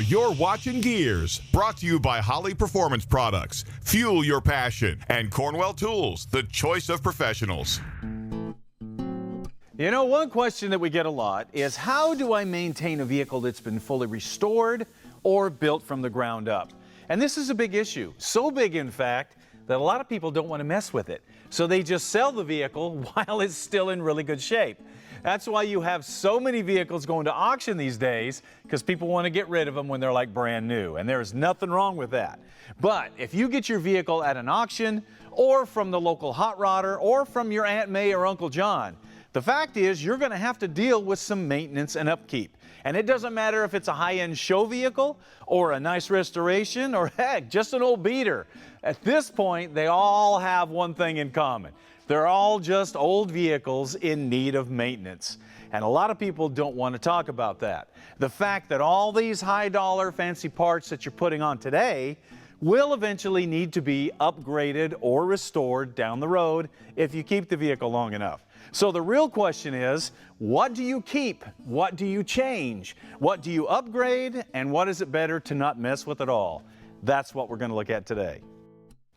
you're watching Gearz, brought to you by Holly Performance Products. Fuel your passion. And Cornwell Tools, the choice of professionals. You know, one question that we get a lot is, how do I maintain a vehicle that's been fully restored or built from the ground up? And this is a big issue. So big, in fact, that a lot of people don't want to mess with it. So they just sell the vehicle while it's still in really good shape. That's why you have so many vehicles going to auction these days, because people want to get rid of them when they're like brand new, and there's nothing wrong with that. But if you get your vehicle at an auction, or from the local hot rodder, or from your Aunt May or Uncle John, the fact is you're going to have to deal with some maintenance and upkeep. And it doesn't matter if it's a high-end show vehicle, or a nice restoration, or heck, just an old beater. At this point, they all have one thing in common. They're all just old vehicles in need of maintenance. And a lot of people don't want to talk about that. The fact that all these high-dollar fancy parts that you're putting on today will eventually need to be upgraded or restored down the road if you keep the vehicle long enough. So the real question is, what do you keep? What do you change? What do you upgrade? And what is it better to not mess with at all? That's what we're going to look at today.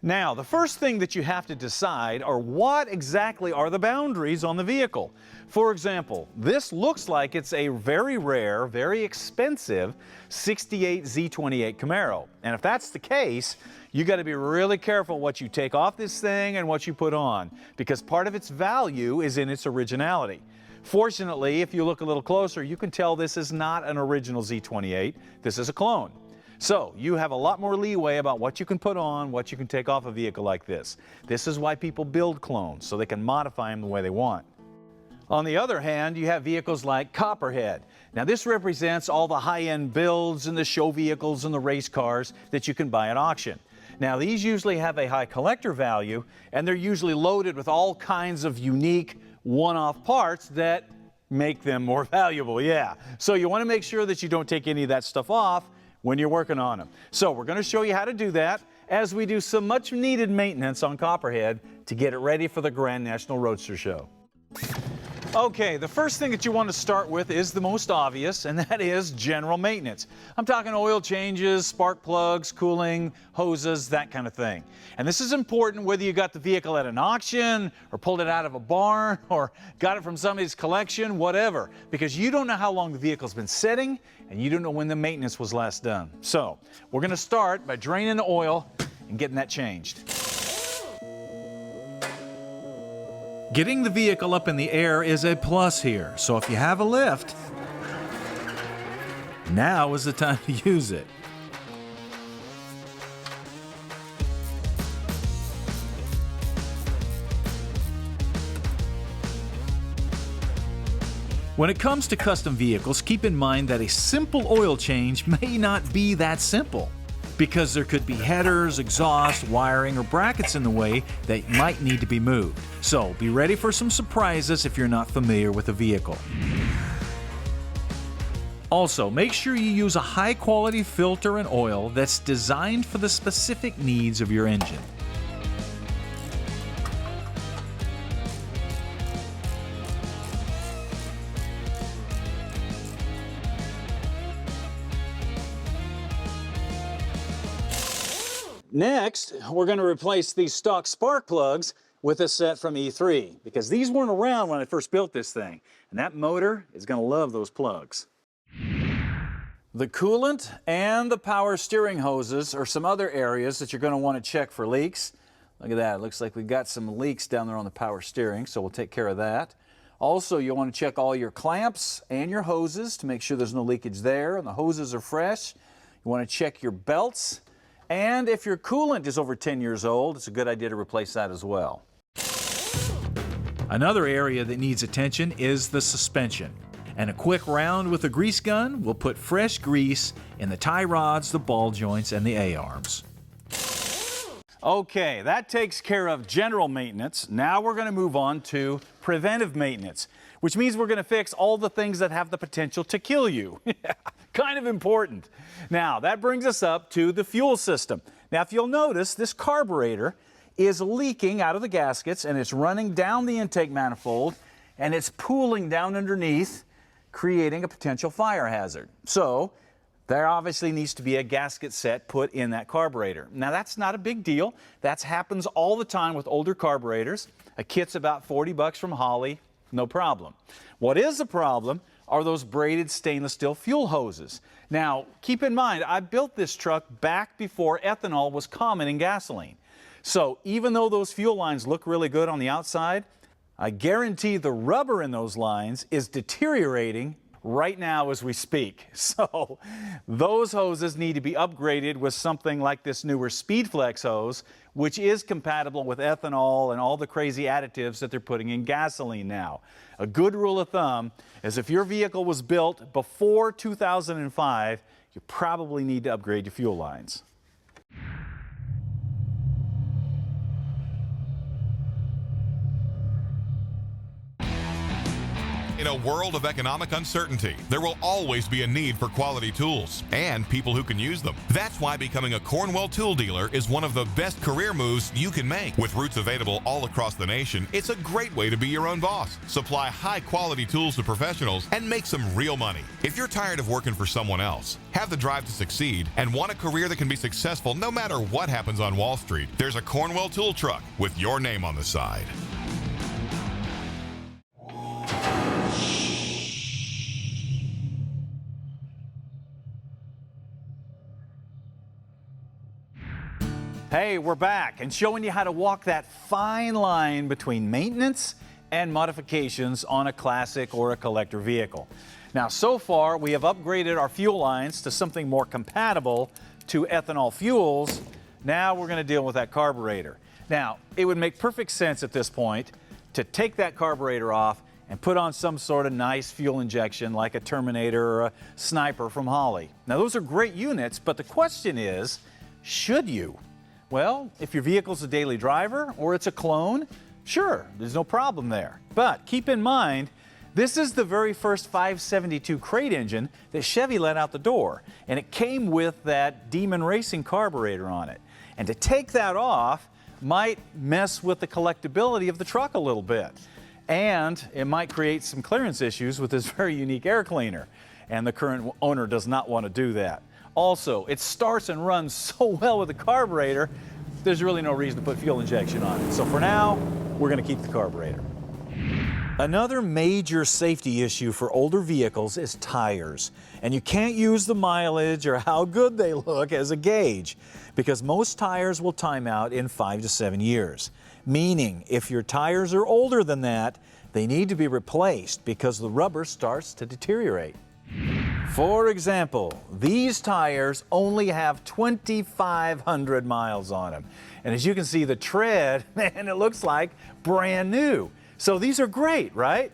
Now, the first thing that you have to decide are what exactly are the boundaries on the vehicle. For example, this looks like it's a very rare, very expensive 68 Z28 Camaro. And if that's the case, you got to be really careful what you take off this thing and what you put on, because part of its value is in its originality. Fortunately, if you look a little closer, you can tell this is not an original Z28. This is a clone. So you have a lot more leeway about what you can put on, what you can take off a vehicle like this. This is why people build clones, so they can modify them the way they want. On the other hand, you have vehicles like Copperhead. Now this represents all the high-end builds and the show vehicles and the race cars that you can buy at auction. Now these usually have a high collector value, and they're usually loaded with all kinds of unique one-off parts that make them more valuable, yeah. So you want to make sure that you don't take any of that stuff off when you're working on them. So we're going to show you how to do that as we do some much needed maintenance on Copperhead to get it ready for the Grand National Roadster Show. Okay, the first thing that you want to start with is the most obvious, and that is general maintenance. I'm talking oil changes, spark plugs, cooling, hoses, that kind of thing. And this is important whether you got the vehicle at an auction, or pulled it out of a barn, or got it from somebody's collection, whatever, because you don't know how long the vehicle's been sitting, and you don't know when the maintenance was last done. So we're going to start by draining the oil and getting that changed. Getting the vehicle up in the air is a plus here, so if you have a lift, now is the time to use it. When it comes to custom vehicles, keep in mind that a simple oil change may not be that simple, because there could be headers, exhaust, wiring, or brackets in the way that might need to be moved. So be ready for some surprises if you're not familiar with the vehicle. Also, make sure you use a high-quality filter and oil that's designed for the specific needs of your engine. Next, we're going to replace these stock spark plugs with a set from E3, because these weren't around when I first built this thing, and that motor is going to love those plugs. The coolant and the power steering hoses are some other areas that you're going to want to check for leaks. Look at that, it looks like we've got some leaks down there on the power steering, so we'll take care of that. Also, you want to check all your clamps and your hoses to make sure there's no leakage there and the hoses are fresh. You want to check your belts. And if your coolant is over 10 years old, it's a good idea to replace that as well. Another area that needs attention is the suspension. And a quick round with a grease gun will put fresh grease in the tie rods, the ball joints, and the A-arms. Okay, that takes care of general maintenance. Now we're going to move on to preventive maintenance, which means we're going to fix all the things that have the potential to kill you. Kind of important. Now, that brings us up to the fuel system. Now, if you'll notice, this carburetor is leaking out of the gaskets, and it's running down the intake manifold, and it's pooling down underneath, creating a potential fire hazard. So, There obviously needs to be a gasket set put in that carburetor. Now that's not a big deal. That happens all the time with older carburetors. A kit's about 40 bucks from Holley, no problem. What is a problem are those braided stainless steel fuel hoses. Now keep in mind, I built this truck back before ethanol was common in gasoline. So even though those fuel lines look really good on the outside, I guarantee the rubber in those lines is deteriorating right now as we speak. So those hoses need to be upgraded with something like this newer SpeedFlex hose, which is compatible with ethanol and all the crazy additives that they're putting in gasoline now. A good rule of thumb is if your vehicle was built before 2005, you probably need to upgrade your fuel lines. In a world of economic uncertainty, there will always be a need for quality tools and people who can use them. That's why becoming a Cornwell tool dealer is one of the best career moves you can make. With routes available all across the nation, it's a great way to be your own boss, supply high-quality tools to professionals, and make some real money. If you're tired of working for someone else, have the drive to succeed, and want a career that can be successful no matter what happens on Wall Street, there's a Cornwell tool truck with your name on the side. Hey, we're back and showing you how to walk that fine line between maintenance and modifications on a classic or a collector vehicle. Now, so far, we have upgraded our fuel lines to something more compatible to ethanol fuels. Now we're going to deal with that carburetor. Now, it would make perfect sense at this point to take that carburetor off and put on some sort of nice fuel injection like a Terminator or a Sniper from Holley. Now, those are great units, but the question is, should you? Well, if your vehicle's a daily driver or it's a clone, sure, there's no problem there. But keep in mind, this is the very first 572 crate engine that Chevy let out the door, and it came with that Demon Racing carburetor on it. And to take that off might mess with the collectability of the truck a little bit. And it might create some clearance issues with this very unique air cleaner. And the current owner does not want to do that. Also, it starts and runs so well with the carburetor, there's really no reason to put fuel injection on it. So for now, we're going to keep the carburetor. Another major safety issue for older vehicles is tires. And you can't use the mileage or how good they look as a gauge, because most tires will time out in 5 to 7 years. Meaning, if your tires are older than that, they need to be replaced because the rubber starts to deteriorate. For example, these tires only have 2,500 miles on them. And as you can see, the tread, man, it looks like brand new. So these are great, right?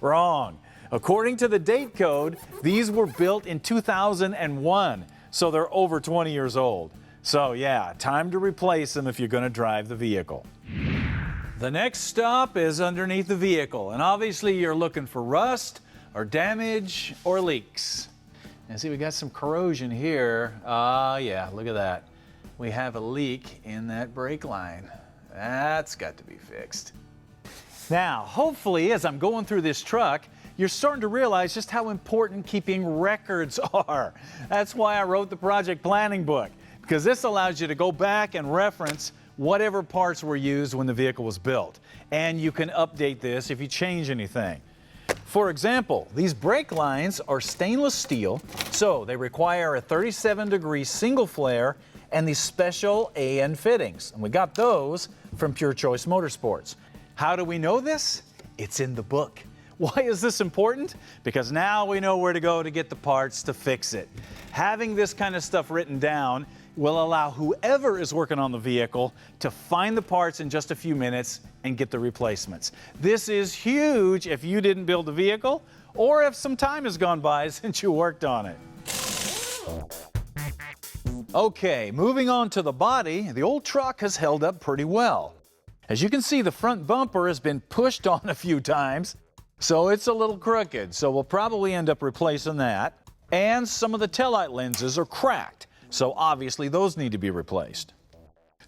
Wrong. According to the date code, these were built in 2001, so they're over 20 years old. So yeah, time to replace them if you're going to drive the vehicle. The next stop is underneath the vehicle, and obviously you're looking for rust, or damage, or leaks. And see, we got some corrosion here. Yeah, look at that. We have a leak in that brake line. That's got to be fixed. Now, hopefully, as I'm going through this truck, you're starting to realize just how important keeping records are. That's why I wrote the project planning book, because this allows you to go back and reference whatever parts were used when the vehicle was built. And you can update this if you change anything. For example, these brake lines are stainless steel, so they require a 37-degree single flare and these special AN fittings. And we got those from Pure Choice Motorsports. How do we know this? It's in the book. Why is this important? Because now we know where to go to get the parts to fix it. Having this kind of stuff written down will allow whoever is working on the vehicle to find the parts in just a few minutes and get the replacements. This is huge if you didn't build the vehicle or if some time has gone by since you worked on it. Okay, moving on to the body, the old truck has held up pretty well. As you can see, the front bumper has been pushed on a few times, so it's a little crooked, so we'll probably end up replacing that. And some of the taillight lenses are cracked, so obviously those need to be replaced.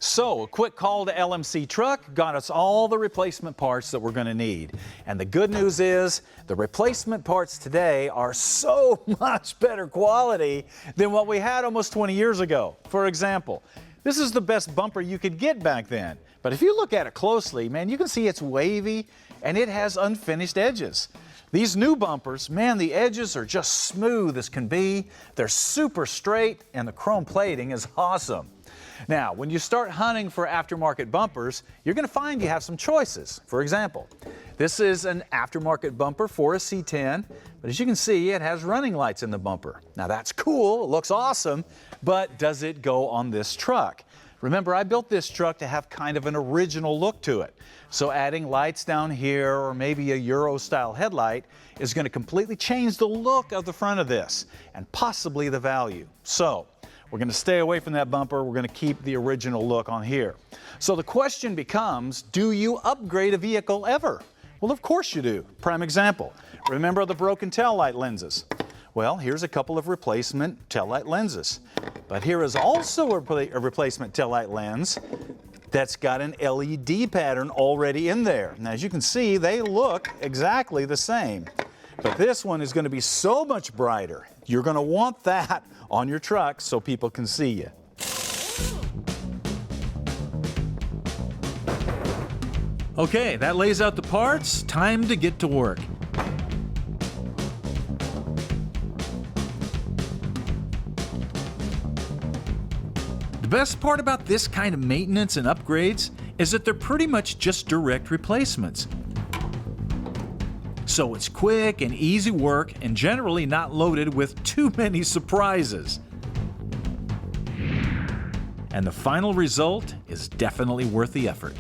So, a quick call to LMC Truck got us all the replacement parts that we're going to need. And the good news is, the replacement parts today are so much better quality than what we had almost 20 years ago. For example, this is the best bumper you could get back then. But if you look at it closely, man, you can see it's wavy and it has unfinished edges. These new bumpers, man, the edges are just smooth as can be. They're super straight and the chrome plating is awesome. Now, when you start hunting for aftermarket bumpers, you're going to find you have some choices. For example, this is an aftermarket bumper for a C10, but as you can see, it has running lights in the bumper. Now that's cool, it looks awesome, but does it go on this truck? Remember, I built this truck to have kind of an original look to it. So adding lights down here or maybe a Euro-style headlight is going to completely change the look of the front of this and possibly the value. So we're going to stay away from that bumper. We're going to keep the original look on here. So the question becomes, do you upgrade a vehicle ever? Well, of course you do. Prime example, remember the broken taillight lenses? Well, here's a couple of replacement taillight lenses. But here is also a replacement taillight lens that's got an LED pattern already in there. Now, as you can see, they look exactly the same. But this one is going to be so much brighter. You're going to want that on your truck so people can see you. Okay, that lays out the parts. Time to get to work. The best part about this kind of maintenance and upgrades is that they're pretty much just direct replacements. So it's quick and easy work and generally not loaded with too many surprises. And the final result is definitely worth the effort.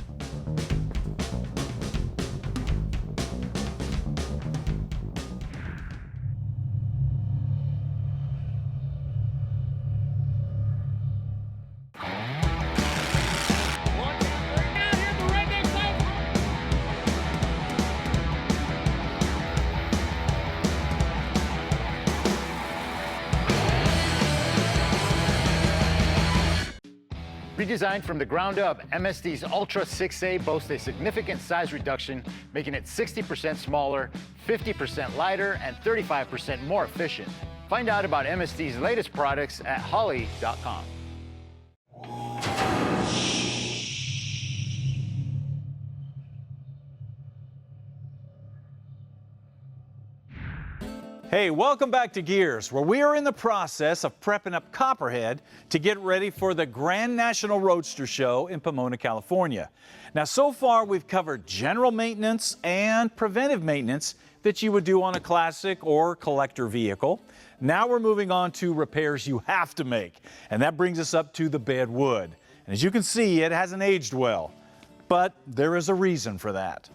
Redesigned from the ground up, MSD's Ultra 6A boasts a significant size reduction, making it 60% smaller, 50% lighter, and 35% more efficient. Find out about MSD's latest products at Holley.com. Hey, welcome back to Gearz, where we are in the process of prepping up Copperhead to get ready for the Grand National Roadster Show in Pomona, California. Now, so far we've covered general maintenance and preventive maintenance that you would do on a classic or collector vehicle. Now we're moving on to repairs you have to make, and that brings us up to the bed wood. And as you can see, it hasn't aged well, but there is a reason for that.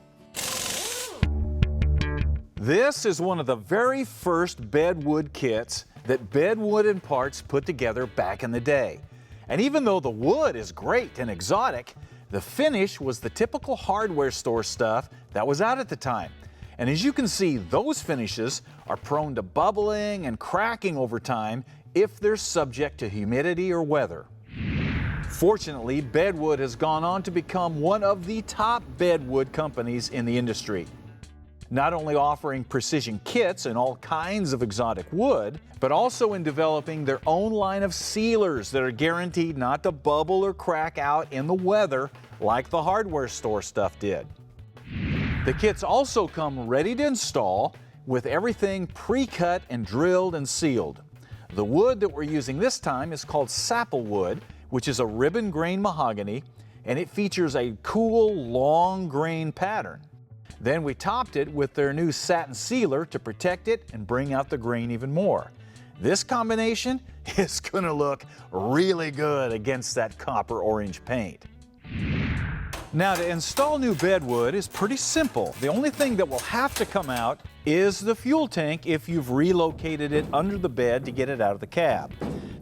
This is one of the very first bedwood kits that Bedwood & Parts put together back in the day. And even though the wood is great and exotic, the finish was the typical hardware store stuff that was out at the time. And as you can see, those finishes are prone to bubbling and cracking over time if they're subject to humidity or weather. Fortunately, Bedwood has gone on to become one of the top bedwood companies in the industry. Not only offering precision kits in all kinds of exotic wood, but also in developing their own line of sealers that are guaranteed not to bubble or crack out in the weather like the hardware store stuff did. The kits also come ready to install with everything pre-cut and drilled and sealed. The wood that we're using this time is called sapple wood, which is a ribbon grain mahogany, and it features a cool long grain pattern. Then we topped it with their new satin sealer to protect it and bring out the grain even more. This combination is going to look really good against that copper orange paint. Now, to install new bedwood is pretty simple. The only thing that will have to come out is the fuel tank if you've relocated it under the bed to get it out of the cab.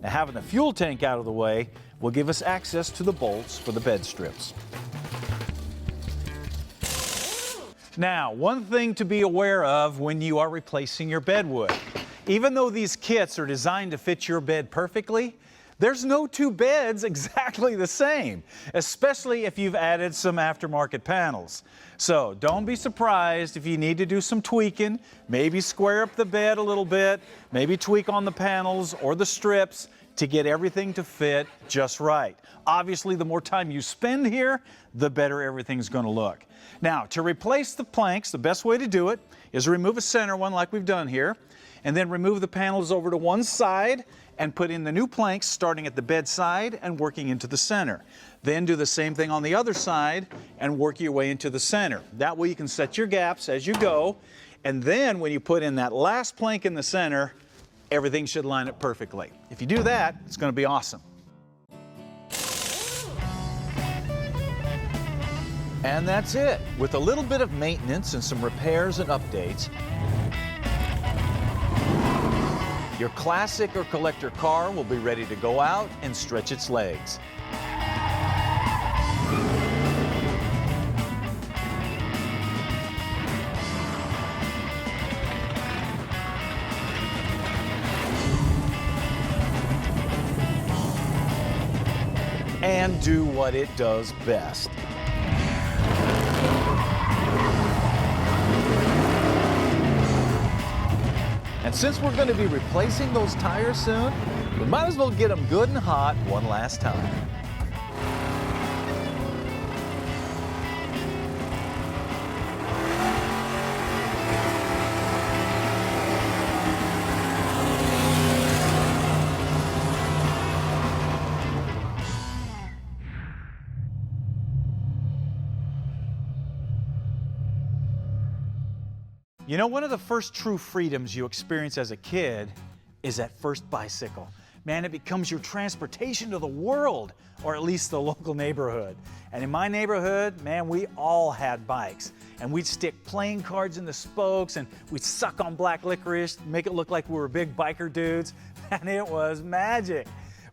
Now, having the fuel tank out of the way will give us access to the bolts for the bed strips. Now, one thing to be aware of when you are replacing your bedwood. Even though these kits are designed to fit your bed perfectly, There's no two beds exactly the same, especially if you've added some aftermarket panels. So don't be surprised if you need to do some tweaking, maybe square up the bed a little bit, maybe tweak on the panels or the strips to get everything to fit just right. Obviously, the more time you spend here, the better everything's going to look. Now, to replace the planks, the best way to do it is remove a center one like we've done here, and then remove the panels over to one side and put in the new planks starting at the bed side and working into the center. Then do the same thing on the other side and work your way into the center. That way you can set your gaps as you go, and then when you put in that last plank in the center, everything should line up perfectly. If you do that, it's going to be awesome. And that's it. With a little bit of maintenance and some repairs and updates, your classic or collector car will be ready to go out and stretch its legs. And do what it does best. And since we're going to be replacing those tires soon, we might as well get them good and hot one last time. You know, one of the first true freedoms you experience as a kid is that first bicycle. Man, it becomes your transportation to the world, or at least the local neighborhood. And in my neighborhood, man, we all had bikes. And we'd stick playing cards in the spokes, and we'd suck on black licorice, make it look like we were big biker dudes. And it was magic.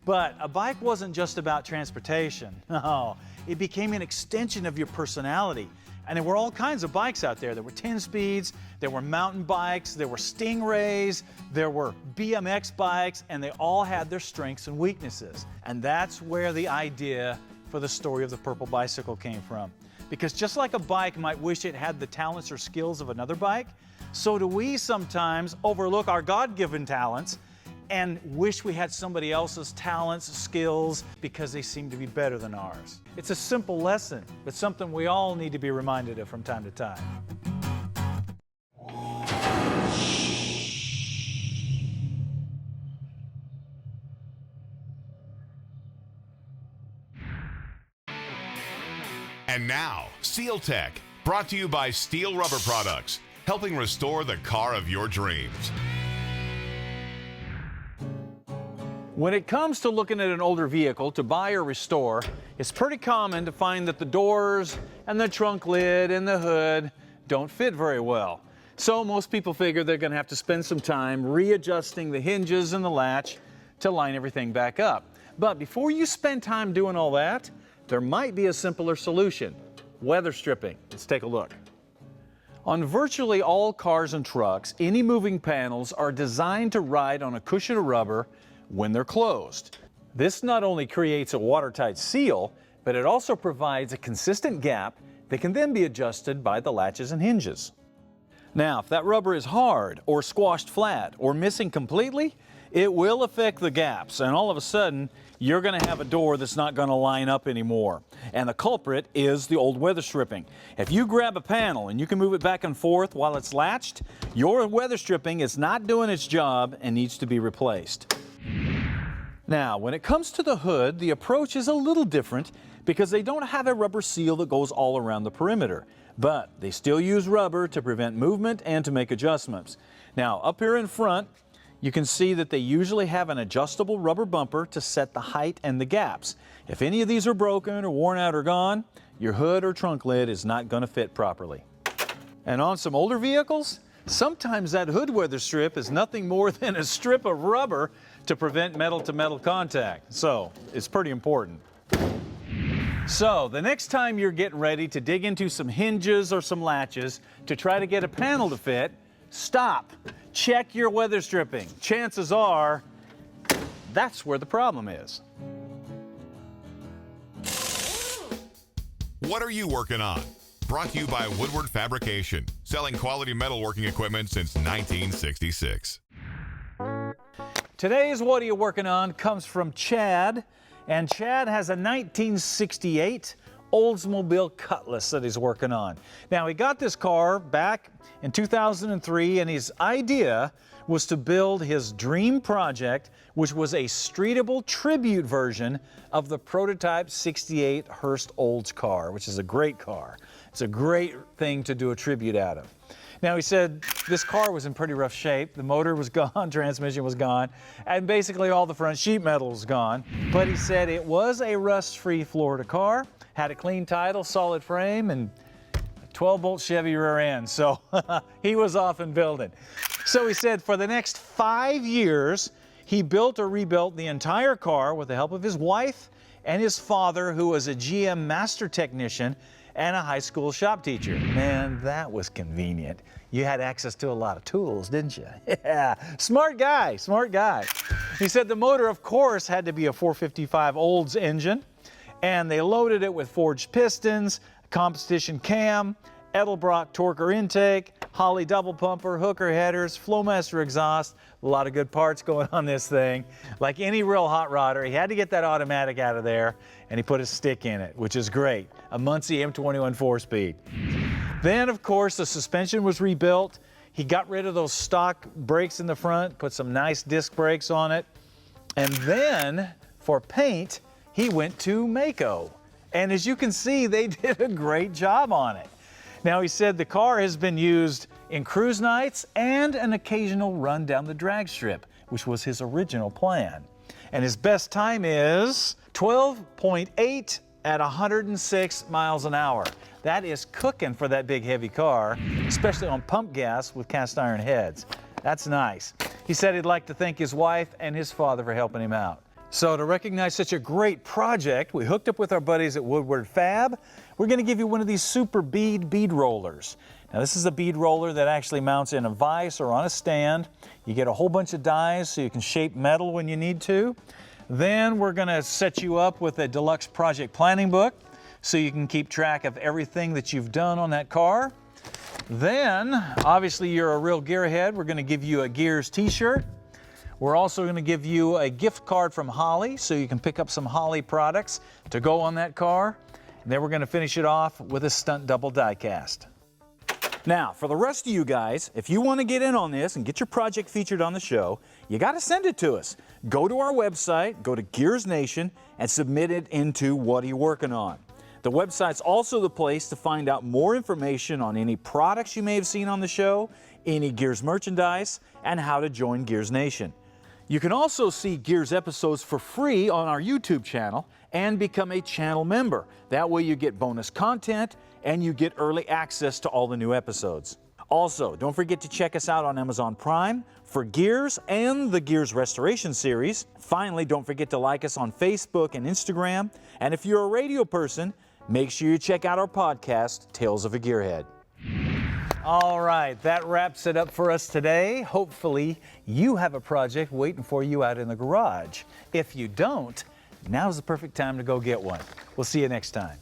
But a bike wasn't just about transportation. No, it became an extension of your personality. And there were all kinds of bikes out there. There were 10 speeds, there were mountain bikes, there were Stingrays, there were BMX bikes, and they all had their strengths and weaknesses. And that's where the idea for the story of the purple bicycle came from. Because just like a bike might wish it had the talents or skills of another bike, so do we sometimes overlook our God-given talents and wish we had somebody else's talents, skills, because they seem to be better than ours. It's a simple lesson, but something we all need to be reminded of from time to time. And now, Seal Tech, brought to you by Steel Rubber Products, helping restore the car of your dreams. When it comes to looking at an older vehicle to buy or restore, it's pretty common to find that the doors and the trunk lid and the hood don't fit very well. So most people figure they're going to have to spend some time readjusting the hinges and the latch to line everything back up. But before you spend time doing all that, there might be a simpler solution: weather stripping. Let's take a look. On virtually all cars and trucks, any moving panels are designed to ride on a cushion of rubber when they're closed. This not only creates a watertight seal, but it also provides a consistent gap that can then be adjusted by the latches and hinges. Now, if that rubber is hard or squashed flat or missing completely, it will affect the gaps, and all of a sudden, you're going to have a door that's not going to line up anymore. And the culprit is the old weather stripping. If you grab a panel and you can move it back and forth while it's latched, your weather stripping is not doing its job and needs to be replaced. Now, when it comes to the hood, the approach is a little different because they don't have a rubber seal that goes all around the perimeter, but they still use rubber to prevent movement and to make adjustments. Now, up here in front, you can see that they usually have an adjustable rubber bumper to set the height and the gaps. If any of these are broken or worn out or gone, your hood or trunk lid is not going to fit properly. And on some older vehicles, sometimes that hood weather strip is nothing more than a strip of rubber to prevent metal-to-metal contact. So it's pretty important. So the next time you're getting ready to dig into some hinges or some latches to try to get a panel to fit, stop. Check your weather stripping. Chances are That's where the problem is. What are you working on? Brought to you by Woodward Fabrication, selling quality metalworking equipment since 1966. Today's What Are You Working On comes from Chad, and Chad has a 1968 Oldsmobile Cutlass that he's working on. Now, he got this car back in 2003, and his idea was to build his dream project, which was a streetable tribute version of the prototype 68 Hearst Olds car, which is a great car. It's a great thing to do a tribute out of. Now, he said this car was in pretty rough shape. The motor was gone, transmission was gone, and basically all the front sheet metal was gone. But he said it was a rust-free Florida car, had a clean title, solid frame, and a 12-bolt Chevy rear end. So he was off and building. So he said for the next 5 years, he built or rebuilt the entire car with the help of his wife and his father, who was a GM master technician and a high school shop teacher. Man, that was convenient. You had access to a lot of tools, didn't you? Yeah, smart guy, smart guy. He said the motor, of course, had to be a 455 Olds engine, and they loaded it with forged pistons, competition cam, Edelbrock torquer intake, Holley double pumper, hooker headers, Flowmaster exhaust, a lot of good parts going on this thing. Like any real hot rodder, he had to get that automatic out of there, and he put a stick in it, which is great. A Muncie M21 4-speed. Then, of course, the suspension was rebuilt. He got rid of those stock brakes in the front, put some nice disc brakes on it. And then, for paint, he went to Mako. And as you can see, they did a great job on it. Now, he said the car has been used in cruise nights and an occasional run down the drag strip, which was his original plan. And his best time is 12.8 at 106 miles an hour. That is cooking for that big heavy car, especially on pump gas with cast iron heads. That's nice. He said he'd like to thank his wife and his father for helping him out. So to recognize such a great project, we hooked up with our buddies at Woodward Fab. We're going to give you one of these super bead rollers. Now, this is a bead roller that actually mounts in a vise or on a stand. You get a whole bunch of dies so you can shape metal when you need to. Then we're going to set you up with a deluxe project planning book so you can keep track of everything that you've done on that car. Then, obviously, you're a real gearhead. We're going to give you a Gearz t-shirt. We're also going to give you a gift card from Holley so you can pick up some Holley products to go on that car. And then we're going to finish it off with a stunt double die cast. Now, for the rest of you guys, if you want to get in on this and get your project featured on the show, you got to send it to us. Go to our website, go to Gearz Nation, and submit it into What Are You Working On? The website's also the place to find out more information on any products you may have seen on the show, any Gearz merchandise, and how to join Gearz Nation. You can also see Gearz episodes for free on our YouTube channel and become a channel member. That way you get bonus content and you get early access to all the new episodes. Also, don't forget to check us out on Amazon Prime for Gearz and the Gearz Restoration series. Finally, don't forget to like us on Facebook and Instagram. And if you're a radio person, make sure you check out our podcast, Tales of a Gearhead. All right, that wraps it up for us today. Hopefully, you have a project waiting for you out in the garage. If you don't, now's the perfect time to go get one. We'll see you next time.